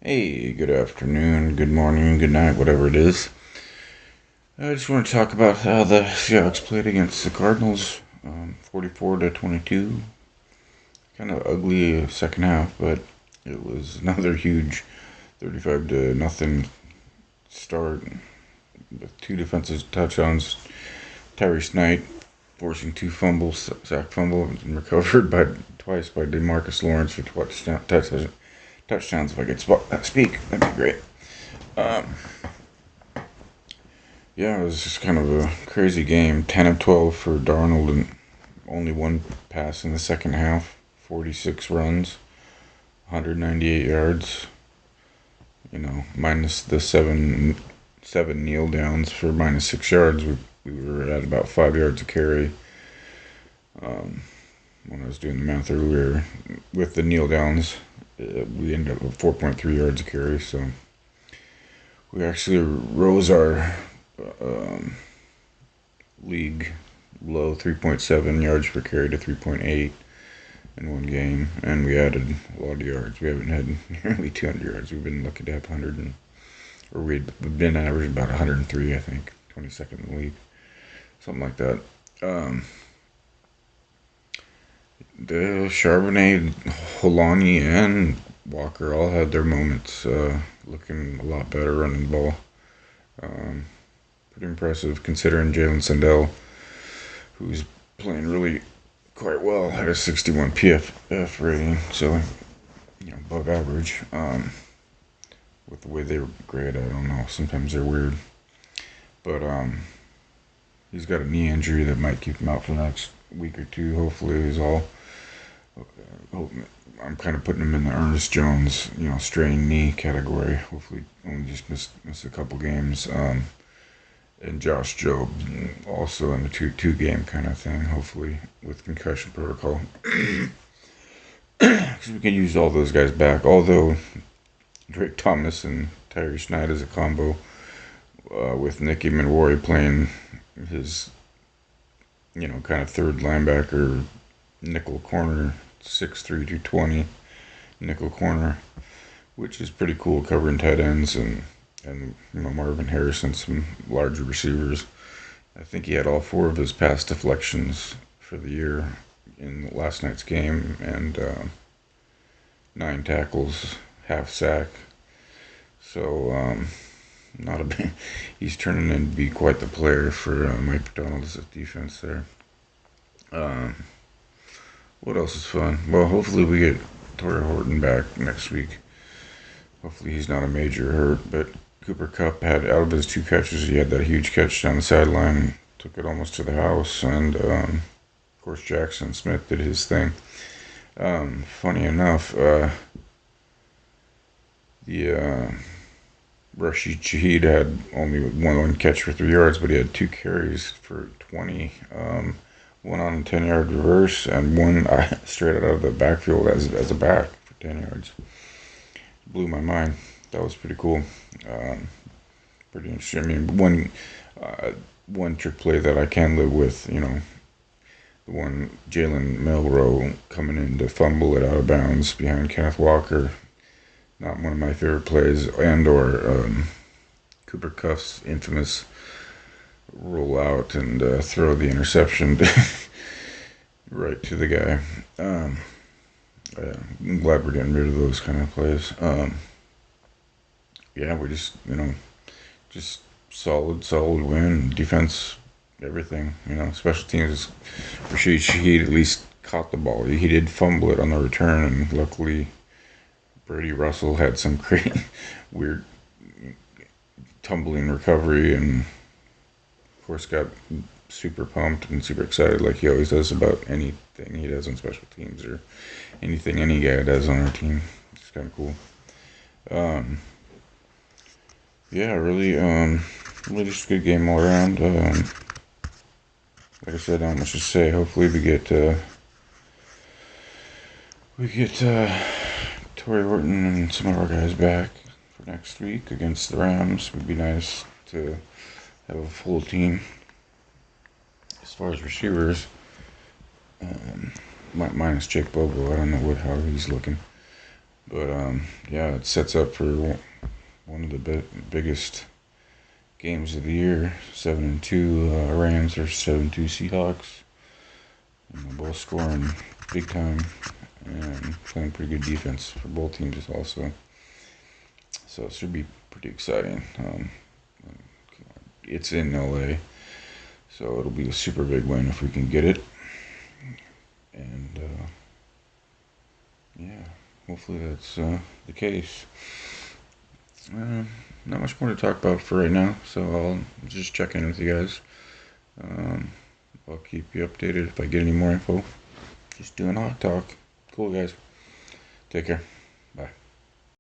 Hey, good afternoon, good morning, good night, whatever it is. I just want to talk about how the Seahawks played against the Cardinals, 44 to 22. Kind of ugly second half, but it was another huge 35 to nothing start with two defensive touchdowns. Tyrese Knight forcing two fumbles, sack fumble, and recovered by twice by DeMarcus Lawrence for touchdowns. If I could speak, that'd be great. Um, Yeah, it was just kind of a crazy game. 10 of 12 for Darnold and only one pass in the second half. 46 runs, 198 yards. Minus the seven kneel downs for minus 6 yards. We were at about 5 yards a carry. When I was doing the math earlier, with the kneel downs, we ended up with 4.3 yards a carry. So we actually rose our um, league low 3.7 yards per carry to 3.8 in one game, and we added a lot of yards. We haven't had nearly 200 yards. We've been lucky to have 100, or we've been averaging about 103, I think, 22nd in the league, something like that. Um, the Charbonnet, Holani, and Walker all had their moments, looking a lot better running the ball. Um, Pretty impressive considering Jalen Sandell, who's playing really quite well, had a 61 PFF rating, so above average. With the way they grade, I don't know. Sometimes they're weird, but he's got a knee injury that might keep him out for the next week or two. Hopefully, is all. I'm kind of putting him in the Ernest Jones, strained knee category. Hopefully, only just miss a couple games. And Josh Jobe also in the two game kind of thing, hopefully with concussion protocol, because we can use all those guys back. Although Drake Thomas and Tyrese Knight as a combo, with Nicky Manwari playing his kind of third linebacker, nickel corner, 6'3", 220 nickel corner, which is pretty cool, covering tight ends and Marvin Harrison, some larger receivers. I think he had all four of his pass deflections for the year in last night's game, and 9 tackles, half sack. So not a big, he's turning in to be quite the player for Mike McDonald's defense there. Um, what else is fun? Well, hopefully we get Torrey Horton back next week. Hopefully he's not a major hurt, but Cooper Kupp had, out of his two catches, he had that huge catch down the sideline, took it almost to the house, and of course Jackson Smith did his thing. Funny enough, the Rashid Shaheed had only one catch for 3 yards, but he had two carries for 20. One on a 10-yard reverse, and one straight out of the backfield as a back for 10 yards. Blew my mind. That was pretty cool. Pretty interesting. I mean, one trick play that I can live with, the one Jalen Milroe coming in to fumble it out of bounds behind Kenneth Walker. Not one of my favorite plays, or Cooper Kupp's infamous roll out and throw the interception right to the guy. I'm glad we're getting rid of those kind of plays. Yeah, we just solid win. Defense, everything. Special teams. Rashid Shaheed at least caught the ball. He did fumble it on the return, and luckily Brady Russell had some crazy, weird tumbling recovery, and of course got super pumped and super excited like he always does about anything he does on special teams, or anything any guy does on our team. It's kind of cool. Yeah, really just a good game all around. Like I said, not much to say. Hopefully we get Torrey Horton and some of our guys back for next week against the Rams. It would be nice to have a full team. As far as receivers, minus Jake Bobo, I don't know how he's looking. But yeah, it sets up for one of the biggest games of the year. 7-2 Rams or 7-2 Seahawks. And they're both scoring big time and playing pretty good defense for both teams also. So it should be pretty exciting. It's in LA, so it'll be a super big win if we can get it. And yeah, hopefully that's the case. Not much more to talk about for right now, so I'll just check in with you guys. Um, I'll keep you updated if I get any more info. Just doing hot talk. Cool, guys. Take care.